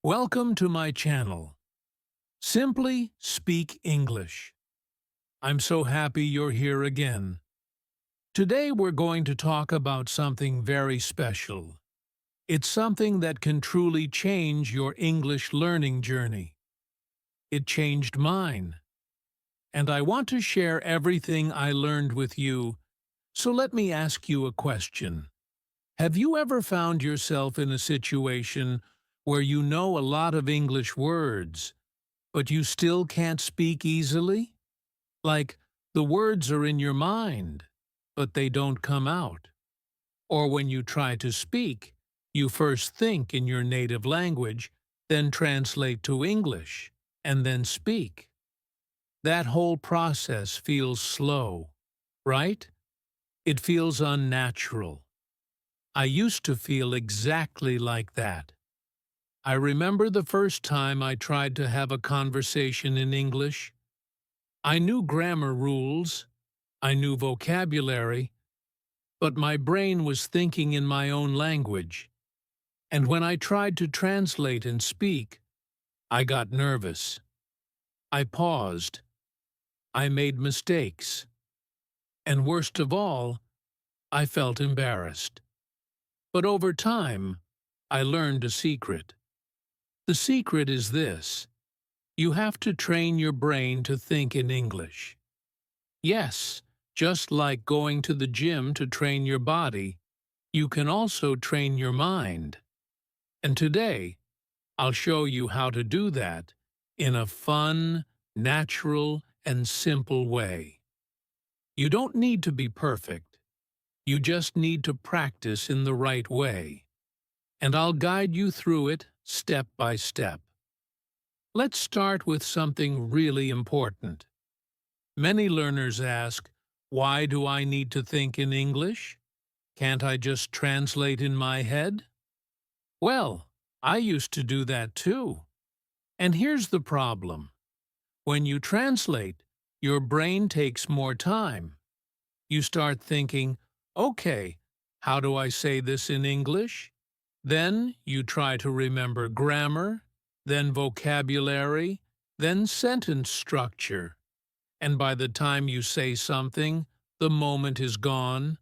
Welcome to my channel. Simply Speak English. I'm so happy you're here again. Today we're going to talk about something very special. It's something that can truly change your English learning journey. It changed mine. And I want to share everything I learned with you, so let me ask you a question. Have you ever found yourself in a situation where you know a lot of English words, but you still can't speak easily? Like, the words are in your mind, but they don't come out. Or when you try to speak, you first think in your native language, then translate to English, and then speak. That whole process feels slow, right? It feels unnatural. I used to feel exactly like that. I remember the first time I tried to have a conversation in English. I knew grammar rules, I knew vocabulary, but my brain was thinking in my own language. And when I tried to translate and speak, I got nervous. I paused. I made mistakes. And worst of all, I felt embarrassed. But over time, I learned a secret. The secret is this: you have to train your brain to think in English. Yes, just like going to the gym to train your body, you can also train your mind. And today, I'll show you how to do that in a fun, natural, and simple way. You don't need to be perfect. You just need to practice in the right way. And I'll guide you through it step by step. Let's start with something really important. Many learners ask, why do I need to think in English? Can't I just translate in my head? Well, I used to do that too. And here's the problem. When you translate, your brain takes more time. You start thinking, okay, how do I say this in English? Then you try to remember grammar, then vocabulary, then sentence structure. And by the time you say something, the moment is gone.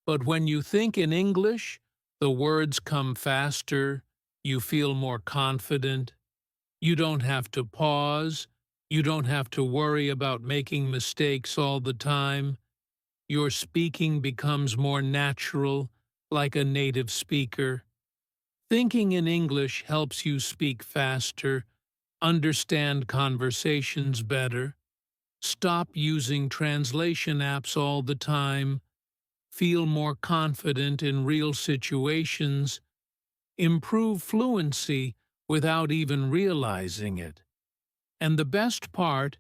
But when you think in English, the words come faster, you feel more confident, you don't have to pause, you don't have to worry about making mistakes all the time. Your speaking becomes more natural, like a native speaker. Thinking in English helps you speak faster, understand conversations better, stop using translation apps all the time, feel more confident in real situations, improve fluency without even realizing it. And the best part,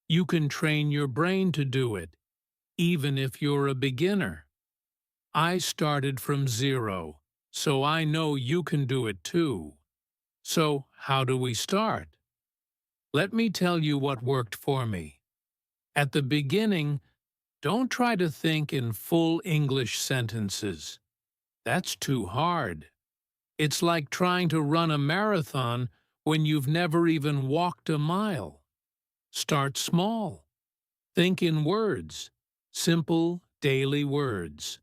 you can train your brain to do it, even if you're a beginner. I started from zero, so I know you can do it too. So, how do we start? Let me tell you what worked for me. At the beginning, don't try to think in full English sentences. That's too hard. It's like trying to run a marathon when you've never even walked a mile. Start small. Think in words, simple, daily words.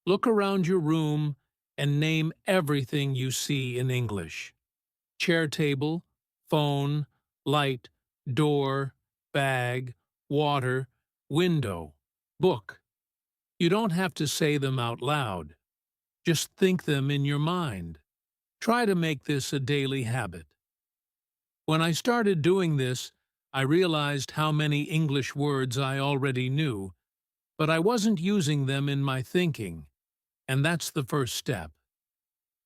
Look around your room and name everything you see in English. Chair table, phone, light, door, bag, water, window, book. You don't have to say them out loud. Just think them in your mind. Try to make this a daily habit. When I started doing this, I realized how many English words I already knew, but I wasn't using them in my thinking, and that's the first step.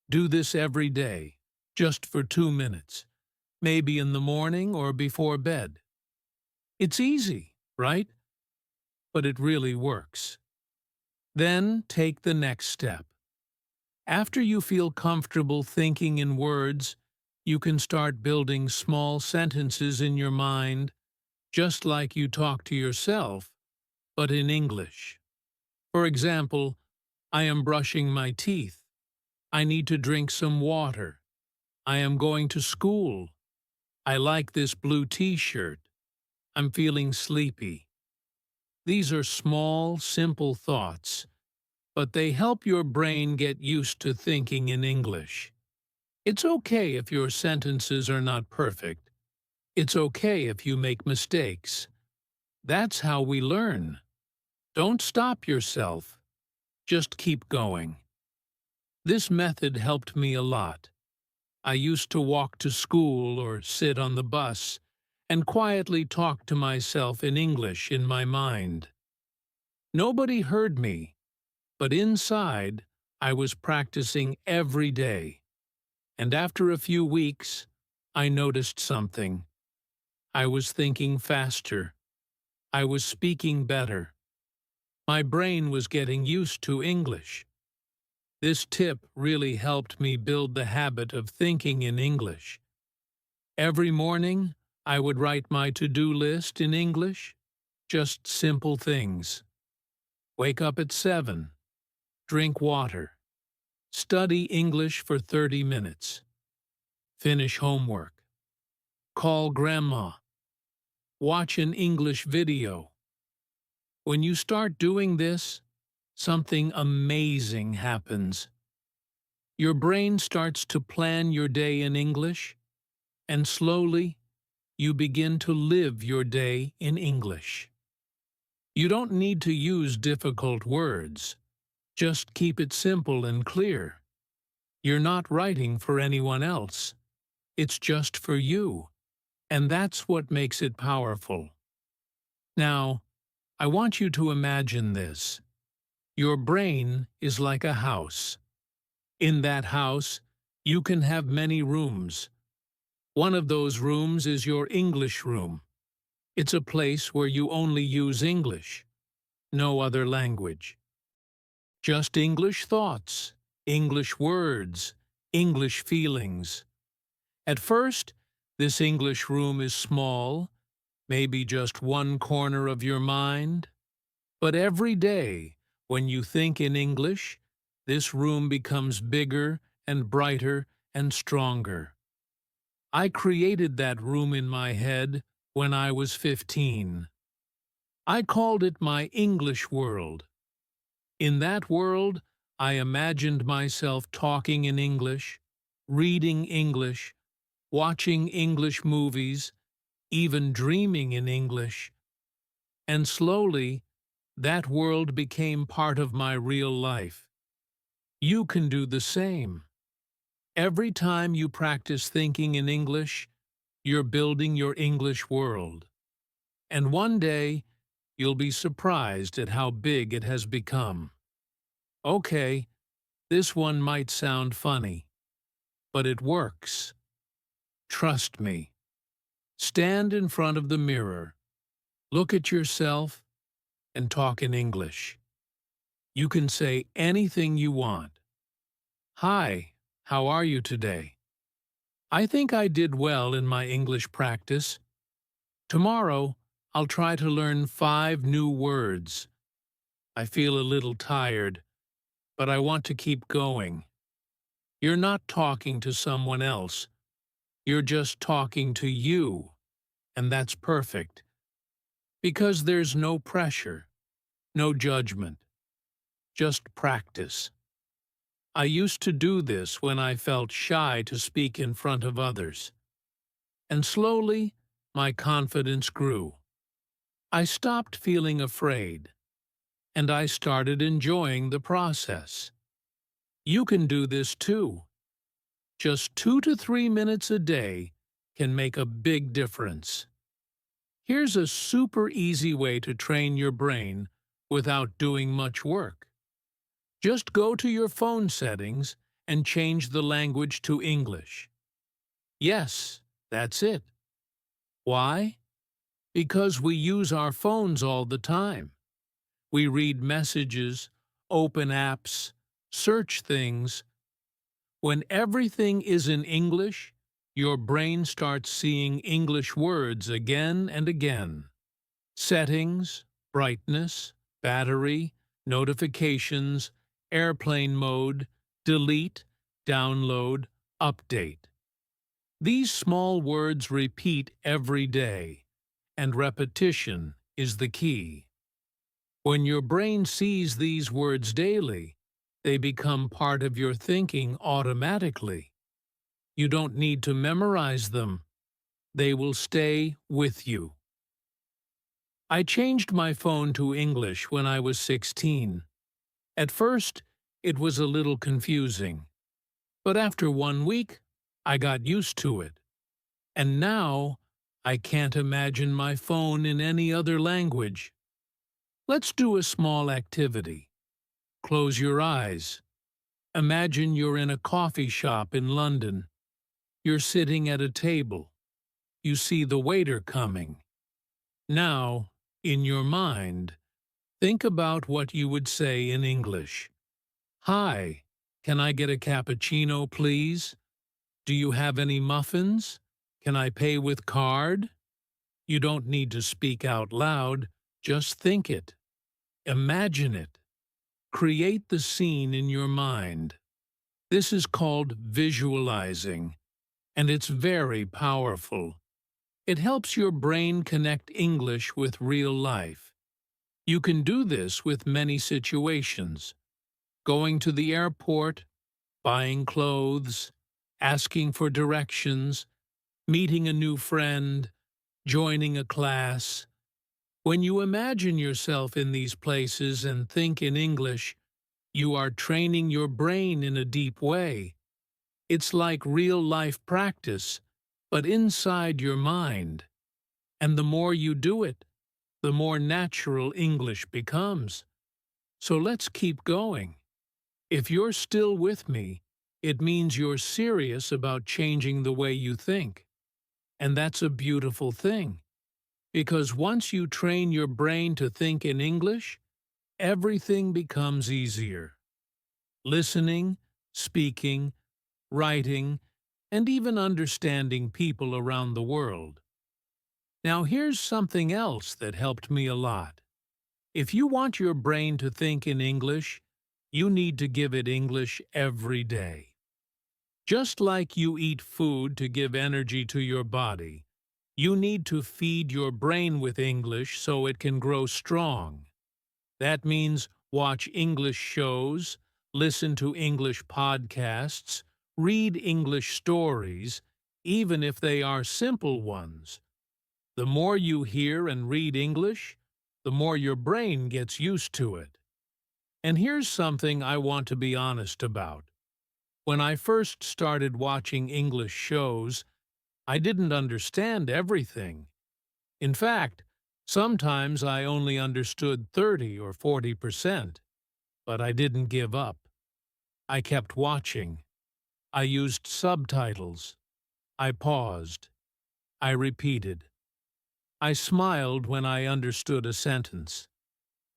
Do this every day, just for 2 minutes, maybe in the morning or before bed. It's easy, right? But it really works. Then take the next step. After you feel comfortable thinking in words, you can start building small sentences in your mind, just like you talk to yourself, but in English. For example, I am brushing my teeth. I need to drink some water. I am going to school. I like this blue t-shirt. I'm feeling sleepy. These are small, simple thoughts, but they help your brain get used to thinking in English. It's okay if your sentences are not perfect. It's okay if you make mistakes. That's how we learn. Don't stop yourself. Just keep going. This method helped me a lot. I used to walk to school or sit on the bus and quietly talk to myself in English in my mind. Nobody heard me, but inside, I was practicing every day. And after a few weeks, I noticed something. I was thinking faster. I was speaking better. My brain was getting used to English. This tip really helped me build the habit of thinking in English. Every morning, I would write my to-do list in English. Just simple things. Wake up at 7. Drink water. Study English for 30 minutes. Finish homework. Call grandma. Watch an English video. When you start doing this, something amazing happens. Your brain starts to plan your day in English, and slowly, you begin to live your day in English. You don't need to use difficult words. Just keep it simple and clear. You're not writing for anyone else. It's just for you. And that's what makes it powerful. Now, I want you to imagine this. Your brain is like a house. In that house, you can have many rooms. One of those rooms is your English room. It's a place where you only use English, no other language. Just English thoughts, English words, English feelings. At first, this English room is small, maybe just one corner of your mind. But every day, when you think in English, this room becomes bigger and brighter and stronger. I created that room in my head when I was 15. I called it my English world. In that world, I imagined myself talking in English, reading English, watching English movies, even dreaming in English. And slowly, that world became part of my real life. You can do the same. Every time you practice thinking in English, you're building your English world. And one day, you'll be surprised at how big it has become. Okay, this one might sound funny, but it works. Trust me. Stand in front of the mirror, look at yourself, and talk in English. You can say anything you want. Hi, how are you today? I think I did well in my English practice. Tomorrow, I'll try to learn 5 new words. I feel a little tired, but I want to keep going. You're not talking to someone else. You're just talking to you, and that's perfect. Because there's no pressure, no judgment, just practice. I used to do this when I felt shy to speak in front of others. And slowly, my confidence grew. I stopped feeling afraid, and I started enjoying the process. You can do this too. Just 2 to 3 minutes a day can make a big difference. Here's a super easy way to train your brain without doing much work. Just go to your phone settings and change the language to English. Yes, that's it. Why? Because we use our phones all the time. We read messages, open apps, search things. When everything is in English, your brain starts seeing English words again and again. Settings, brightness, battery, notifications, airplane mode, delete, download, update. These small words repeat every day, and repetition is the key. When your brain sees these words daily, they become part of your thinking automatically. You don't need to memorize them. They will stay with you. I changed my phone to English when I was 16. At first, it was a little confusing, but after 1 week, I got used to it. And now, I can't imagine my phone in any other language. Let's do a small activity. Close your eyes. Imagine you're in a coffee shop in London. You're sitting at a table. You see the waiter coming. Now, in your mind, think about what you would say in English. Hi, can I get a cappuccino, please? Do you have any muffins? Can I pay with card? You don't need to speak out loud, just think it. Imagine it. Create the scene in your mind. This is called visualizing, and it's very powerful. It helps your brain connect English with real life. You can do this with many situations. Going to the airport, buying clothes, asking for directions, meeting a new friend, joining a class. When you imagine yourself in these places and think in English, you are training your brain in a deep way. It's like real-life practice, but inside your mind. And the more you do it, the more natural English becomes. So let's keep going. If you're still with me, it means you're serious about changing the way you think. And that's a beautiful thing. Because once you train your brain to think in English, everything becomes easier. Listening, speaking, writing, and even understanding people around the world. Now here's something else that helped me a lot. If you want your brain to think in English, you need to give it English every day. Just like you eat food to give energy to your body, you need to feed your brain with English so it can grow strong. That means watch English shows, listen to English podcasts, read English stories, even if they are simple ones. The more you hear and read English, the more your brain gets used to it. And here's something I want to be honest about. When I first started watching English shows, I didn't understand everything. In fact, sometimes I only understood 30 or 40%, but I didn't give up. I kept watching. I used subtitles. I paused. I repeated. I smiled when I understood a sentence.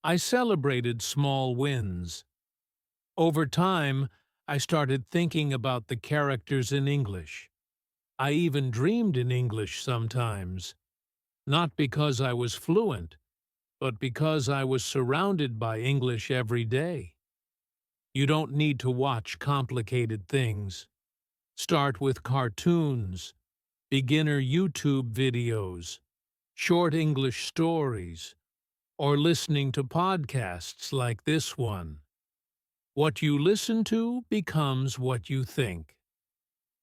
I celebrated small wins. Over time, I started thinking about the characters in English. I even dreamed in English sometimes. Not because I was fluent, but because I was surrounded by English every day. You don't need to watch complicated things. Start with cartoons, beginner YouTube videos, short English stories, or listening to podcasts like this one. What you listen to becomes what you think.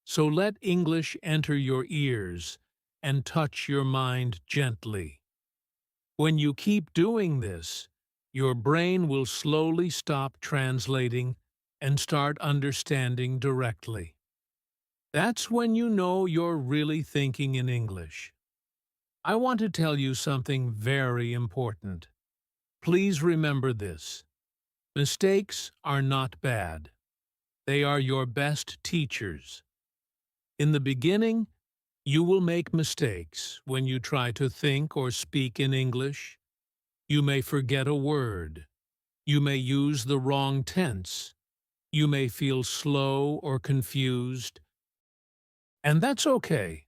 So let English enter your ears and touch your mind gently. When you keep doing this, your brain will slowly stop translating and start understanding directly. That's when you know you're really thinking in English. I want to tell you something very important. Please remember this. Mistakes are not bad. They are your best teachers. In the beginning, you will make mistakes when you try to think or speak in English. You may forget a word. You may use the wrong tense. You may feel slow or confused. And that's okay.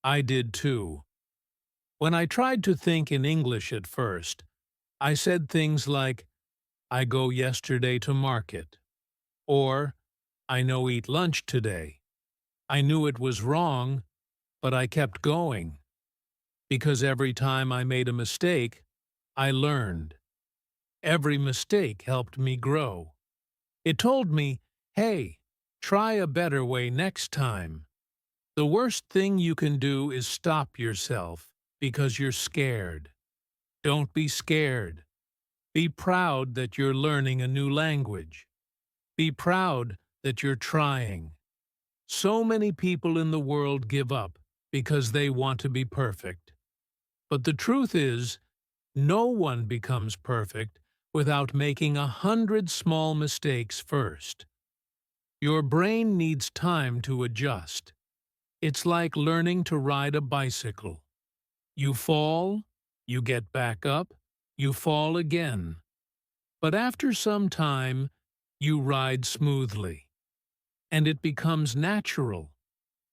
I did too. When I tried to think in English at first, I said things like, I go yesterday to market, or I no eat lunch today. I knew it was wrong, but I kept going, because every time I made a mistake, I learned. Every mistake helped me grow. It told me, hey, try a better way next time. The worst thing you can do is stop yourself because you're scared. Don't be scared. Be proud that you're learning a new language. Be proud that you're trying. So many people in the world give up because they want to be perfect. But the truth is, no one becomes perfect without making 100 small mistakes first. Your brain needs time to adjust. It's like learning to ride a bicycle. You fall, you get back up, you fall again. But after some time, you ride smoothly, and it becomes natural.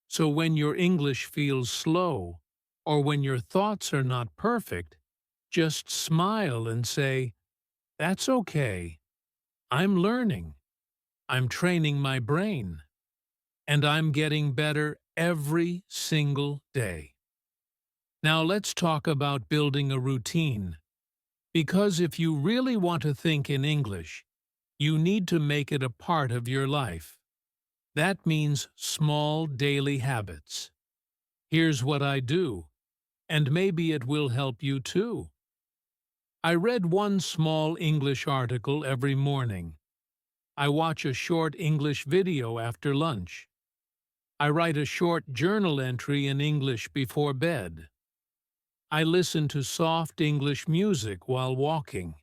So when your English feels slow, or when your thoughts are not perfect, just smile and say, "That's okay. I'm learning. I'm training my brain. And I'm getting better every single day." Now let's talk about building a routine. Because if you really want to think in English, you need to make it a part of your life. That means small daily habits. Here's what I do, and maybe it will help you too. I read one small English article every morning. I watch a short English video after lunch. I write a short journal entry in English before bed. I listen to soft English music while walking.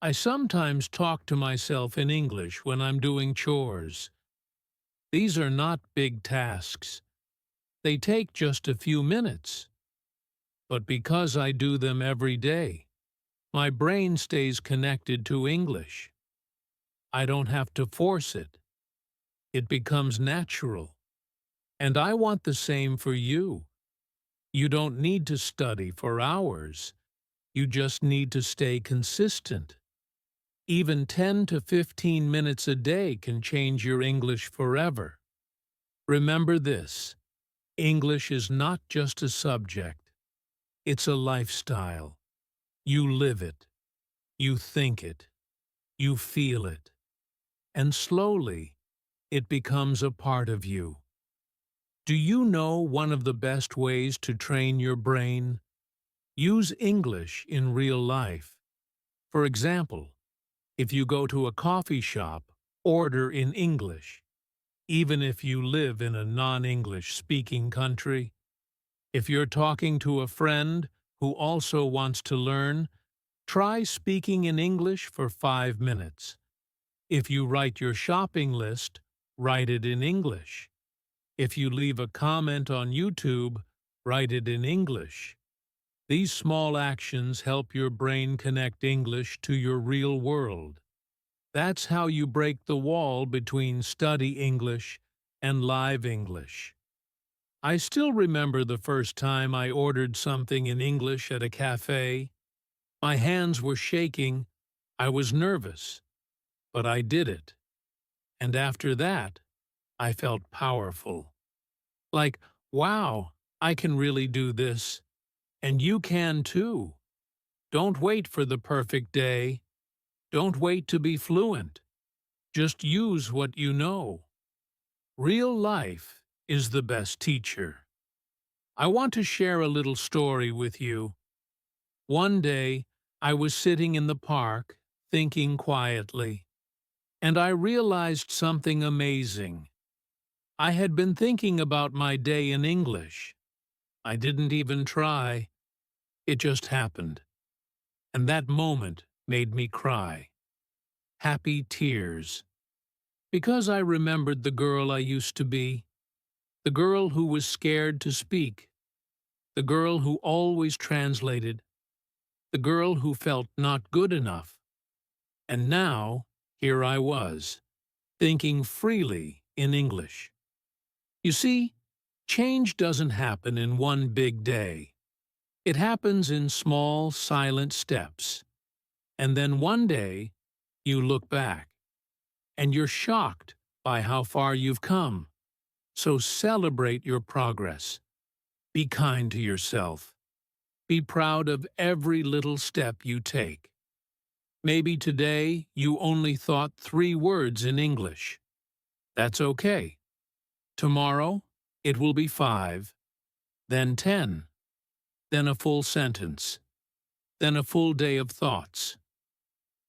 I sometimes talk to myself in English when I'm doing chores. These are not big tasks. They take just a few minutes. But because I do them every day, my brain stays connected to English. I don't have to force it. It becomes natural. And I want the same for you. You don't need to study for hours. You just need to stay consistent. Even 10 to 15 minutes a day can change your English forever. Remember this: English is not just a subject. It's a lifestyle. You live it. You think it. You feel it. And slowly, it becomes a part of you. Do you know one of the best ways to train your brain? Use English in real life. For example, if you go to a coffee shop, order in English, even if you live in a non-English speaking country. If you're talking to a friend who also wants to learn, try speaking in English for 5 minutes. If you write your shopping list, write it in English. If you leave a comment on YouTube, write it in English. These small actions help your brain connect English to your real world. That's how you break the wall between study English and live English. I still remember the first time I ordered something in English at a cafe. My hands were shaking. I was nervous, but I did it. And after that, I felt powerful. Like, wow, I can really do this. And you can too. Don't wait for the perfect day. Don't wait to be fluent. Just use what you know. Real life is the best teacher. I want to share a little story with you. One day, I was sitting in the park, thinking quietly, and I realized something amazing. I had been thinking about my day in English. I didn't even try. It just happened. And that moment made me cry. Happy tears. Because I remembered the girl I used to be. The girl who was scared to speak. The girl who always translated. The girl who felt not good enough. And now, here I was, thinking freely in English. You see, change doesn't happen in one big day. It happens in small, silent steps. And then one day, you look back, and you're shocked by how far you've come. So celebrate your progress. Be kind to yourself. Be proud of every little step you take. Maybe today you only thought 3 words in English. That's okay. Tomorrow, it will be 5, then 10, then a full sentence, then a full day of thoughts.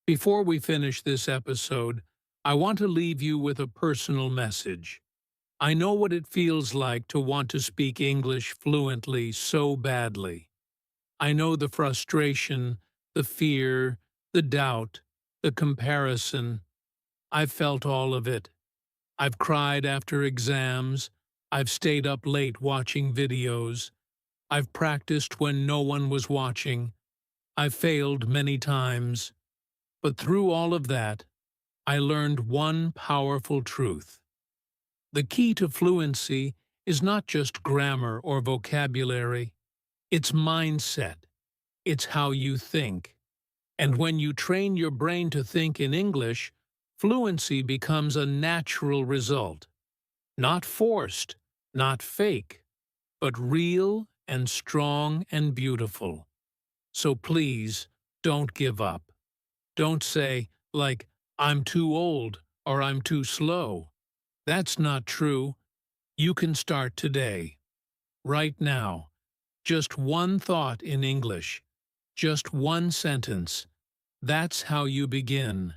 Before we finish this episode, I want to leave you with a personal message. I know what it feels like to want to speak English fluently so badly. I know the frustration, the fear, the doubt, the comparison. I've felt all of it. I've cried after exams. I've stayed up late watching videos. I've practiced when no one was watching. I've failed many times. But through all of that, I learned one powerful truth. The key to fluency is not just grammar or vocabulary. It's mindset. It's how you think. And when you train your brain to think in English, fluency becomes a natural result. Not forced, not fake, but real and strong and beautiful. So please, don't give up. Don't say, like, I'm too old or I'm too slow. That's not true. You can start today, right now. Just one thought in English, just one sentence. That's how you begin.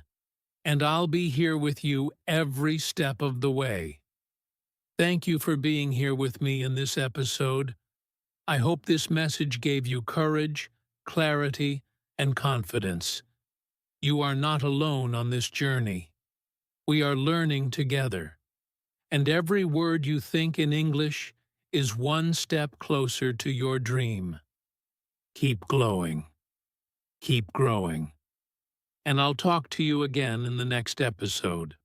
And I'll be here with you every step of the way. Thank you for being here with me in this episode. I hope this message gave you courage, clarity, and confidence. You are not alone on this journey. We are learning together. And every word you think in English is one step closer to your dream. Keep glowing. Keep growing. And I'll talk to you again in the next episode.